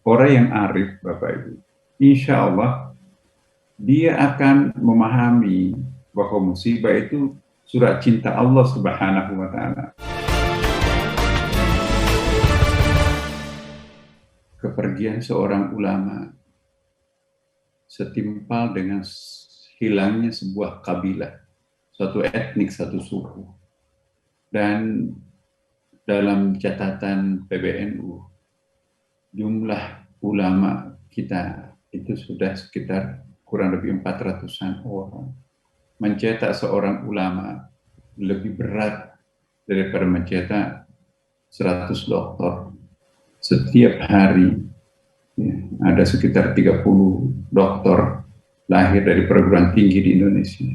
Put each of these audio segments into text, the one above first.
orang yang arif, Bapak Ibu, insya Allah dia akan memahami bahwa musibah itu surat cinta Allah Subhanahu wa Ta'ala. Kepergian seorang ulama setimpal dengan hilangnya sebuah kabilah, suatu etnik, satu suku. Dan dalam catatan PBNU, jumlah ulama kita itu sudah sekitar kurang lebih 400-an orang. Mencetak seorang ulama lebih berat daripada mencetak 100 doktor. Setiap hari ya, ada sekitar 30 doktor lahir dari perguruan tinggi di Indonesia.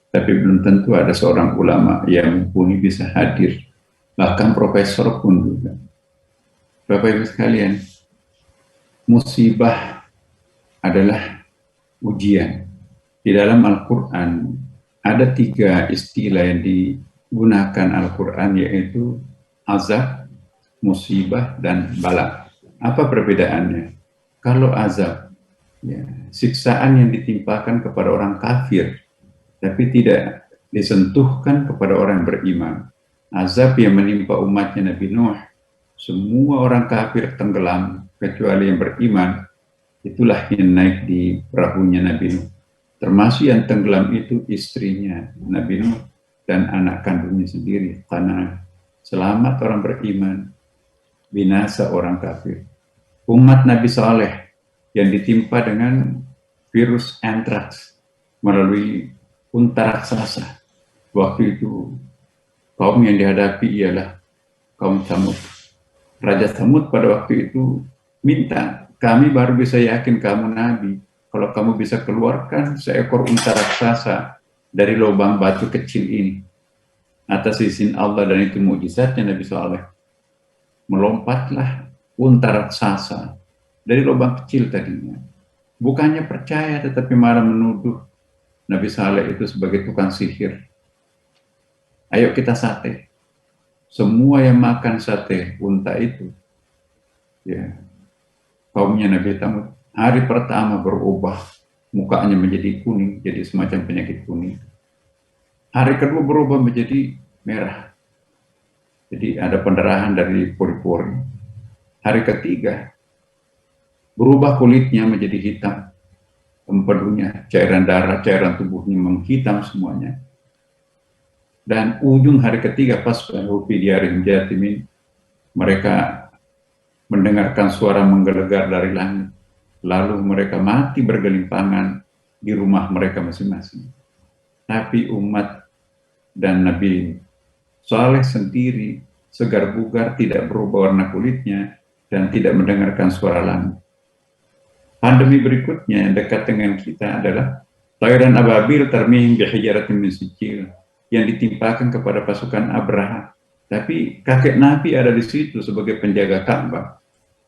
Tapi belum tentu ada seorang ulama yang mumpuni bisa hadir. Bahkan profesor pun juga. Bapak Ibu sekalian, musibah adalah ujian. Di dalam Al-Quran ada 3 istilah yang digunakan Al-Quran, yaitu azab, musibah, dan bala. Apa perbedaannya? Kalau azab, ya, siksaan yang ditimpakan kepada orang kafir, tapi tidak disentuhkan kepada orang beriman. Azab yang menimpa umatnya Nabi Nuh, semua orang kafir tenggelam, kecuali yang beriman, itulah yang naik di perahunya Nabi Nuh. Termasuk yang tenggelam itu istrinya Nabi Nuh dan anak kandungnya sendiri, karena selamat orang beriman, binasa orang kafir. Umat Nabi Saleh yang ditimpa dengan virus antraks melalui unta raksasa. Waktu itu kaum yang dihadapi ialah kaum Tsamud. Raja Tsamud pada waktu itu minta, kami baru bisa yakin kamu Nabi kalau kamu bisa keluarkan seekor unta raksasa dari lubang batu kecil ini. Atas izin Allah, dan itu mukjizatnya Nabi Saleh. Melompatlah unta raksasa dari lubang kecil tadinya. Bukannya percaya, tetapi malah menuduh Nabi Saleh itu sebagai tukang sihir. Ayo kita sate. Semua yang makan sate unta itu, ya, kaumnya Nabi Tsamud, hari pertama berubah, mukanya menjadi kuning, jadi semacam penyakit kuning. Hari kedua berubah menjadi merah, jadi ada pendarahan dari pori-pori. Hari ketiga berubah kulitnya menjadi hitam, empedunya, cairan darah, cairan tubuhnya menghitam semuanya. Dan ujung hari ketiga pas fi diarihim jathimin, mereka mendengarkan suara menggelegar dari langit. Lalu mereka mati bergelimpangan di rumah mereka masing-masing. Tapi umat dan Nabi Saleh sendiri segar bugar, tidak berubah warna kulitnya, dan tidak mendengarkan suara langit. Pandemi berikutnya yang dekat dengan kita adalah tayran ababil tarmihim bihijaratin min sijil, yang ditimpakan kepada pasukan Abraha. Tapi kakek Nabi ada di situ sebagai penjaga Ka'bah,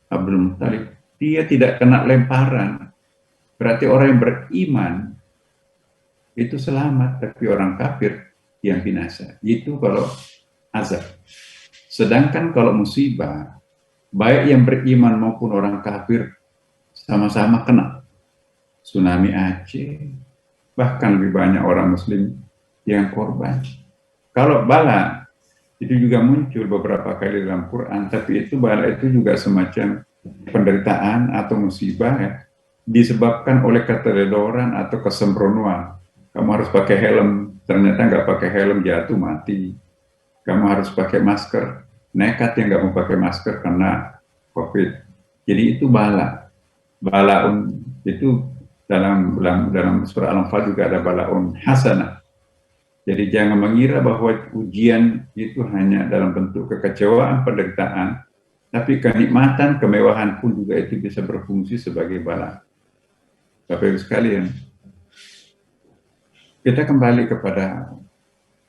Abdul Muttalib. Dia tidak kena lemparan. Berarti orang yang beriman itu selamat, tapi orang kafir yang binasa. Itu kalau azab. Sedangkan kalau musibah, baik yang beriman maupun orang kafir sama-sama kena. Tsunami Aceh, bahkan lebih banyak orang muslim yang korban. Kalau bala, itu juga muncul beberapa kali dalam Quran, tapi itu bala itu juga semacam penderitaan atau musibah, ya, disebabkan oleh keteledoran atau kesembronoan. Kamu harus pakai helm, ternyata nggak pakai helm, jatuh mati. Kamu harus pakai masker, nekat yang nggak mau pakai masker karena COVID. Jadi itu bala. Balaun itu dalam surah Al-Anfal juga ada balaun hasanah. Jadi jangan mengira bahwa ujian itu hanya dalam bentuk kekecewaan, penderitaan, tapi kenikmatan, kemewahan pun juga itu bisa berfungsi sebagai bala. Bapak Ibu sekalian, kita kembali kepada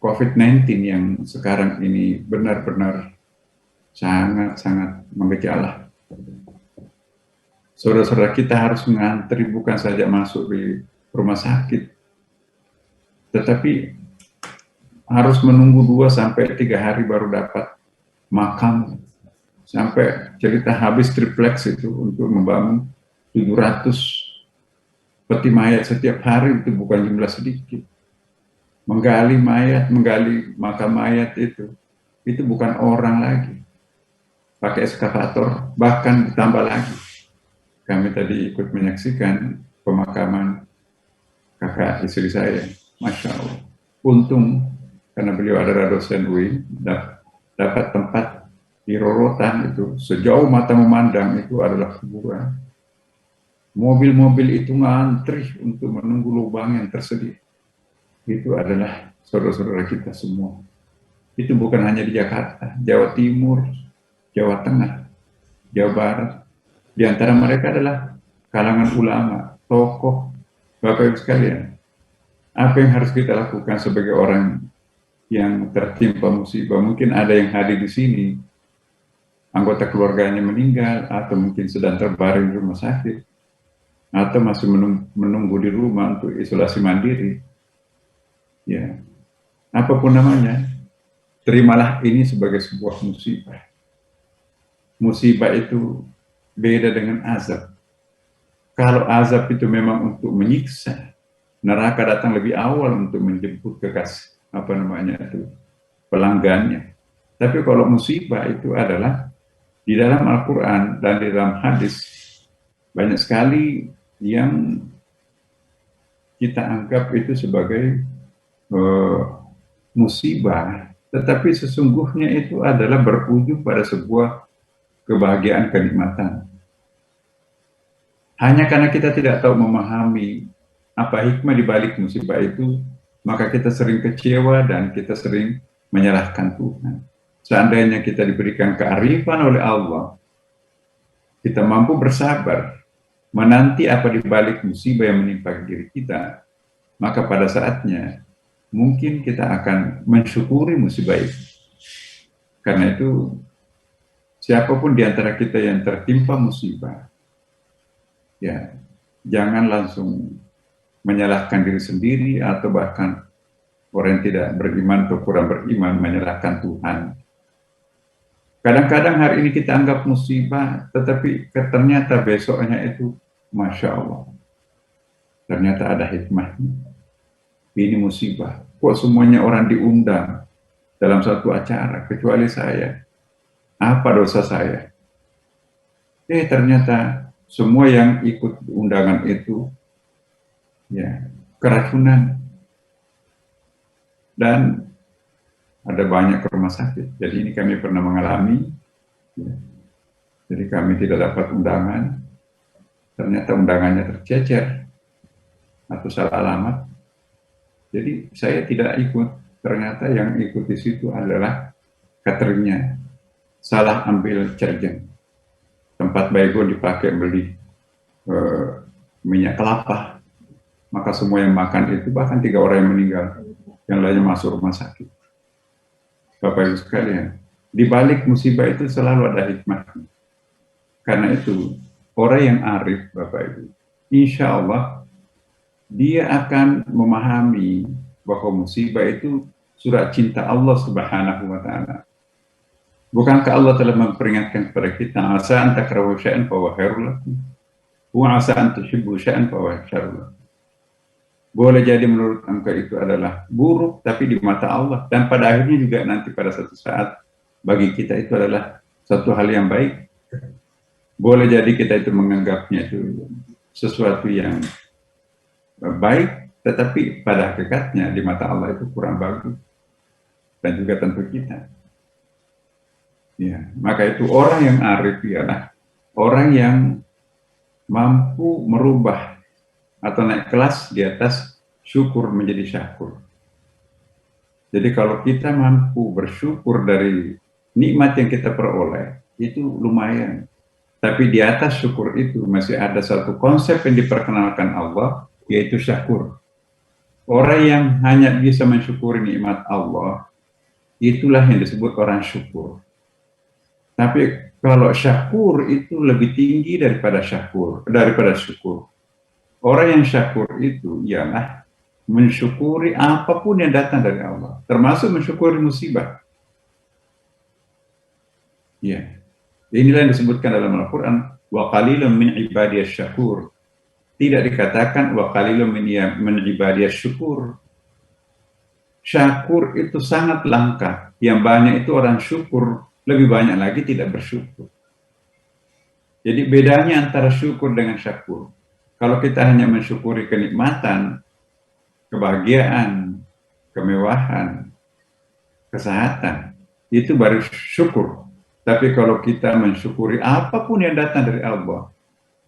COVID-19 yang sekarang ini benar-benar sangat-sangat mengejala. Saudara-saudara kita harus mengantri, bukan saja masuk di rumah sakit, tetapi harus menunggu 2 sampai 3 hari baru dapat makam sampai cerita habis triplex itu untuk membangun 700 peti mayat setiap hari, itu bukan jumlah sedikit. Menggali mayat, menggali makam mayat itu bukan orang lagi. Pakai eskavator, bahkan ditambah lagi. Kami tadi ikut menyaksikan pemakaman kakak istri saya, Masya Allah. Untung karena beliau adalah dosen UI, dapat tempat di rorotan itu, sejauh mata memandang itu adalah kuburan. Mobil-mobil itu ngantri untuk menunggu lubang yang tersedia. Itu adalah saudara-saudara kita semua. Itu bukan hanya di Jakarta, Jawa Timur, Jawa Tengah, Jawa Barat. Di antara mereka adalah kalangan ulama, tokoh, Bapak Ibu sekalian. Apa yang harus kita lakukan sebagai orang yang tertimpa musibah? Mungkin ada yang hadir di sini, anggota keluarganya meninggal, atau mungkin sedang terbaring di rumah sakit, atau masih menunggu di rumah untuk isolasi mandiri. Ya, apapun namanya, terimalah ini sebagai sebuah musibah. Musibah itu beda dengan azab. Kalau azab itu memang untuk menyiksa, neraka datang lebih awal untuk menjemput kekasih, pelanggannya. Tapi kalau musibah itu adalah di dalam Al-Quran dan di dalam hadis, banyak sekali yang kita anggap itu sebagai musibah, tetapi sesungguhnya itu adalah berujung pada sebuah kebahagiaan, kenikmatan. Hanya karena kita tidak tahu memahami apa hikmah di balik musibah itu, maka kita sering kecewa dan kita sering menyalahkan Tuhan. Seandainya kita diberikan kearifan oleh Allah, kita mampu bersabar, menanti apa di balik musibah yang menimpa diri kita, maka pada saatnya mungkin kita akan mensyukuri musibah itu. Karena itu, siapapun di antara kita yang tertimpa musibah, ya, jangan langsung menyalahkan diri sendiri, atau bahkan orang yang tidak beriman atau kurang beriman menyalahkan Tuhan. Kadang-kadang hari ini kita anggap musibah, tetapi ternyata besoknya itu, Masya Allah, ternyata ada hikmahnya. Ini musibah. Kok semuanya orang diundang dalam satu acara, kecuali saya? Apa dosa saya? Ternyata semua yang ikut undangan itu, ya, keracunan. Dan ada banyak rumah sakit. Jadi ini kami pernah mengalami. Ya. Jadi kami tidak dapat undangan. Ternyata undangannya tercecer atau salah alamat. Jadi saya tidak ikut. Ternyata yang ikut di situ adalah cateringnya salah ambil cerjang. Tempat baygon dipakai beli minyak kelapa. Maka semua yang makan itu, bahkan 3 orang yang meninggal, yang lainnya masuk rumah sakit. Bapak Ibu sekalian, di balik musibah itu selalu ada hikmah. Karena itu, orang yang arif, Bapak Ibu, insya Allah dia akan memahami bahwa musibah itu surat cinta Allah Subhanahu wa Ta'ala. Bukankah Allah telah memperingatkan kepada kita, asa an takrahu syai'an fa huwa khairul lakum, wa asa an tuhibbu syai'an fa huwa syarrul lakum. Boleh jadi menurut engkau itu adalah buruk, tapi di mata Allah, dan pada akhirnya juga nanti pada satu saat bagi kita itu adalah satu hal yang baik. Boleh jadi kita itu menganggapnya itu sesuatu yang baik, tetapi pada hakikatnya di mata Allah itu kurang bagus, dan juga tentu kita. Ya, maka itu orang yang arif ialah orang yang mampu merubah atau naik kelas di atas syukur menjadi syakur. Jadi kalau kita mampu bersyukur dari nikmat yang kita peroleh, itu lumayan. Tapi di atas syukur itu masih ada satu konsep yang diperkenalkan Allah, yaitu syakur. Orang yang hanya bisa mensyukuri nikmat Allah, itulah yang disebut orang syukur. Tapi kalau syakur itu lebih tinggi daripada syukur. Orang yang syakur itu ialah mensyukuri apapun yang datang dari Allah, termasuk mensyukuri musibah. Ya, Inilah yang disebutkan dalam Al-Quran, wa qalilun min ibadiyas syakur. Tidak dikatakan wa qalilun min ibadiyas syukur. Syakur itu sangat langka. Yang banyak itu orang syukur, lebih banyak lagi tidak bersyukur. Jadi bedanya antara syukur dengan syakur. Kalau kita hanya mensyukuri kenikmatan, kebahagiaan, kemewahan, kesehatan, itu baru syukur. Tapi kalau kita mensyukuri apapun yang datang dari Allah,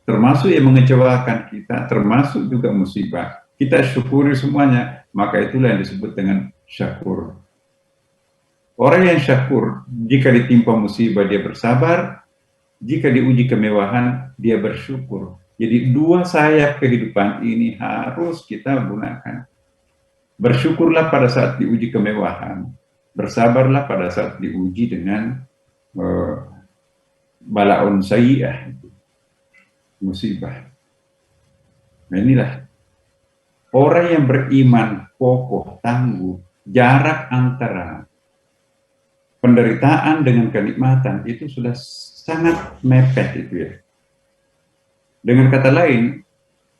termasuk yang mengecewakan kita, termasuk juga musibah, kita syukuri semuanya, maka itulah yang disebut dengan syakur. Orang yang syakur, jika ditimpa musibah dia bersabar, jika diuji kemewahan dia bersyukur. Jadi dua sayap kehidupan ini harus kita gunakan. Bersyukurlah pada saat diuji kemewahan, bersabarlah pada saat diuji dengan balaun sayyi'ah, musibah. Nah inilah orang yang beriman kokoh, tangguh, jarak antara penderitaan dengan kenikmatan itu sudah sangat mepet itu ya. Dengan kata lain,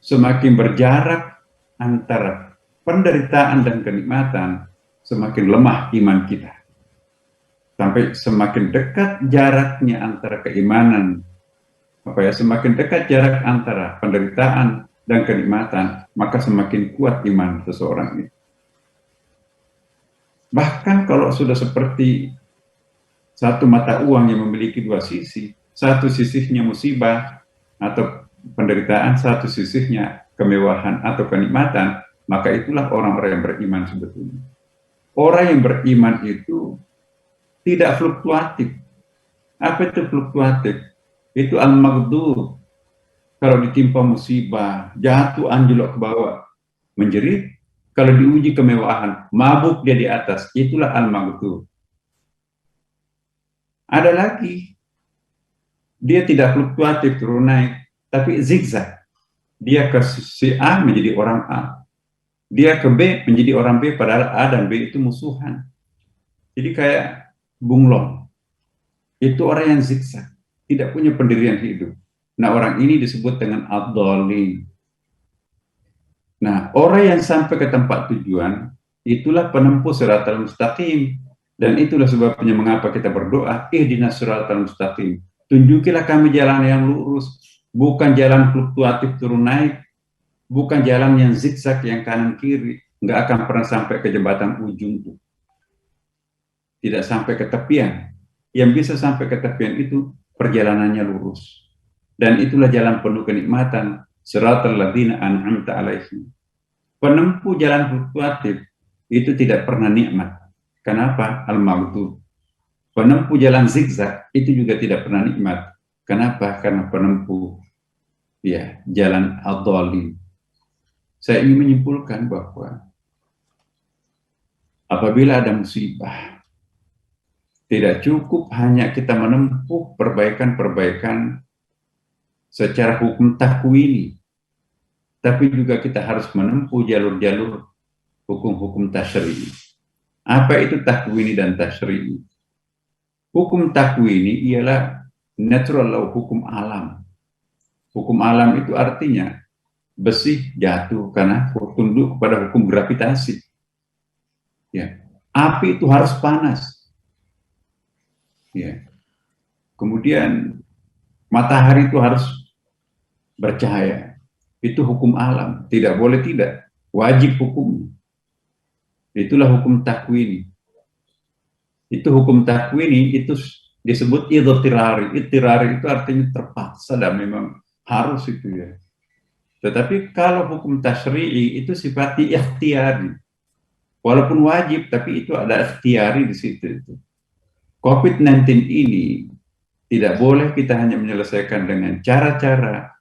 semakin berjarak antara penderitaan dan kenikmatan, semakin lemah iman kita. Sampai semakin dekat jaraknya antara keimanan, semakin dekat jarak antara penderitaan dan kenikmatan, maka semakin kuat iman seseorang itu. Bahkan kalau sudah seperti satu mata uang yang memiliki dua sisi, satu sisinya musibah atau penderitaan, satu sisinya kemewahan atau kenikmatan, maka itulah orang-orang yang beriman sebetulnya. Orang yang beriman itu tidak fluktuatif. Apa itu fluktuatif? Itu al-maghdub. Kalau ditimpa musibah, jatuh anjlok ke bawah, menjerit. Kalau diuji kemewahan, mabuk dia di atas. Itulah al-maghdub. Ada lagi, dia tidak fluktuatif turun naik, tapi zigzag. Dia ke si A menjadi orang A. Dia ke B menjadi orang B, padahal A dan B itu musuhan. Jadi kayak bunglon. Itu orang yang zigzag, tidak punya pendirian hidup. Nah, orang ini disebut dengan ad-dhalin. Nah, orang yang sampai ke tempat tujuan, itulah penempuh siratal mustaqim. Dan itulah sebabnya mengapa kita berdoa, ihdinas siratal mustaqim. Tunjukilah kami jalan yang lurus, bukan jalan fluktuatif turun naik, bukan jalan yang zigzag yang kanan kiri, nggak akan pernah sampai ke jembatan ujung. Tidak sampai ke tepian. Yang bisa sampai ke tepian itu perjalanannya lurus. Dan itulah jalan penuh kenikmatan, siratal ladzina an'amta alaihim. Penempuh jalan fluktuatif itu tidak pernah nikmat. Kenapa? Al-maghdub. Penempuh jalan zigzag itu juga tidak pernah nikmat. Kenapa? Karena penempuh ya jalan ad-dhalin. Saya ingin menyimpulkan bahwa apabila ada musibah, tidak cukup hanya kita menempuh perbaikan-perbaikan secara hukum takwini, tapi juga kita harus menempuh jalur-jalur hukum-hukum tasyri'i. Apa itu takwini dan tasyri'i? Hukum takwini ialah natural law, hukum alam. Hukum alam itu artinya besi jatuh karena tunduk kepada hukum gravitasi. Ya. Api itu harus panas. Ya. Kemudian matahari itu harus bercahaya. Itu hukum alam, tidak boleh tidak, wajib hukumnya. Itulah hukum takwini. Itu hukum takwini itu disebut idhtirari. Idhtirari itu artinya terpaksa dan memang harus itu ya. Tetapi kalau hukum tasyri'i itu sifatnya ikhtiari. Walaupun wajib, tapi itu ada ikhtiari di situ. COVID-19 ini tidak boleh kita hanya menyelesaikan dengan cara-cara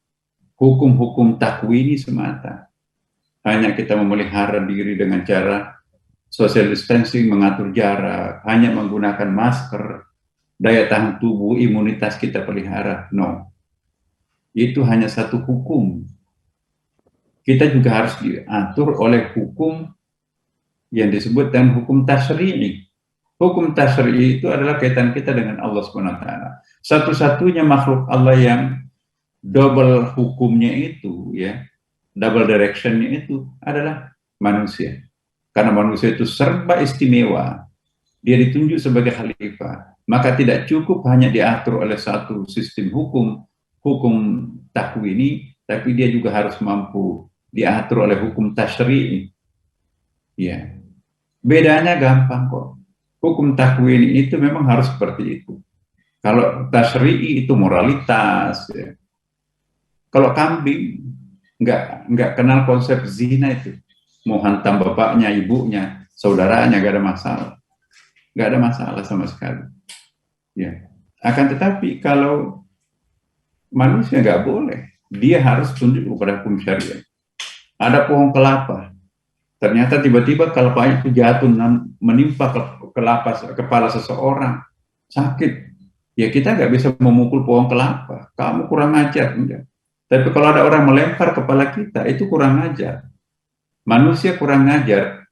hukum-hukum takwini semata. Hanya kita memelihara diri dengan cara social distancing, mengatur jarak, hanya menggunakan masker, daya tahan tubuh, imunitas kita pelihara. No. Itu hanya satu hukum. Kita juga harus diatur oleh hukum yang disebut dengan hukum tasyri'i. Hukum tasyri'i itu adalah kaitan kita dengan Allah SWT. Satu-satunya makhluk Allah yang double hukumnya itu, ya, double directionnya itu adalah manusia. Karena manusia itu serba istimewa, dia ditunjuk sebagai khalifah, maka tidak cukup hanya diatur oleh satu sistem hukum takwini, tapi dia juga harus mampu diatur oleh hukum tasyri'i. Ya, bedanya gampang kok. Hukum takwini itu memang harus seperti itu. Kalau tasyri'i itu moralitas, ya. Kalau kambing nggak kenal konsep zina itu, mau hantam bapaknya, ibunya, saudaranya, nggak ada masalah, nggak ada masalah sama sekali. Ya, akan tetapi kalau manusia nggak boleh, dia harus tunduk kepada hukum syariat. Ada pohon kelapa, ternyata tiba-tiba kelapa itu jatuh menimpa kepala seseorang, sakit. Ya kita nggak bisa memukul pohon kelapa, kamu kurang ajar, enggak. Tapi kalau ada orang melempar kepala kita, itu kurang ajar. Manusia kurang ajar,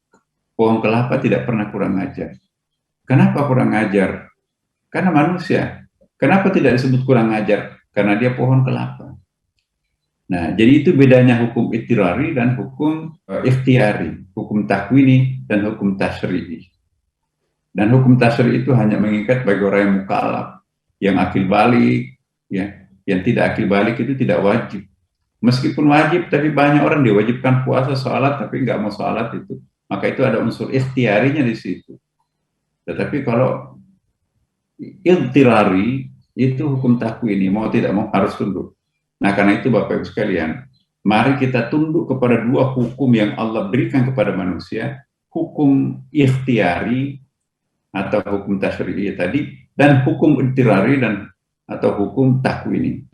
pohon kelapa tidak pernah kurang ajar. Kenapa kurang ajar? Karena manusia. Kenapa tidak disebut kurang ajar? Karena dia pohon kelapa. Nah, jadi itu bedanya hukum ittirari dan hukum ikhtiyari, hukum takwini dan hukum tasyri'i. Dan hukum tasyri'i itu hanya mengikat bagi orang yang mukallaf, yang akil balik, ya. Yang tidak akil balik itu tidak wajib. Meskipun wajib, tapi banyak orang diwajibkan puasa, sholat, tapi nggak mau sholat itu. Maka itu ada unsur ikhtiyarinya di situ. Tetapi kalau iltirari, itu hukum takwini, mau tidak mau harus tunduk. Nah, karena itu Bapak Ibu sekalian, mari kita tunduk kepada dua hukum yang Allah berikan kepada manusia, hukum ikhtiyari atau hukum tasyri'i tadi, dan hukum iltirari dan atau hukum takwini.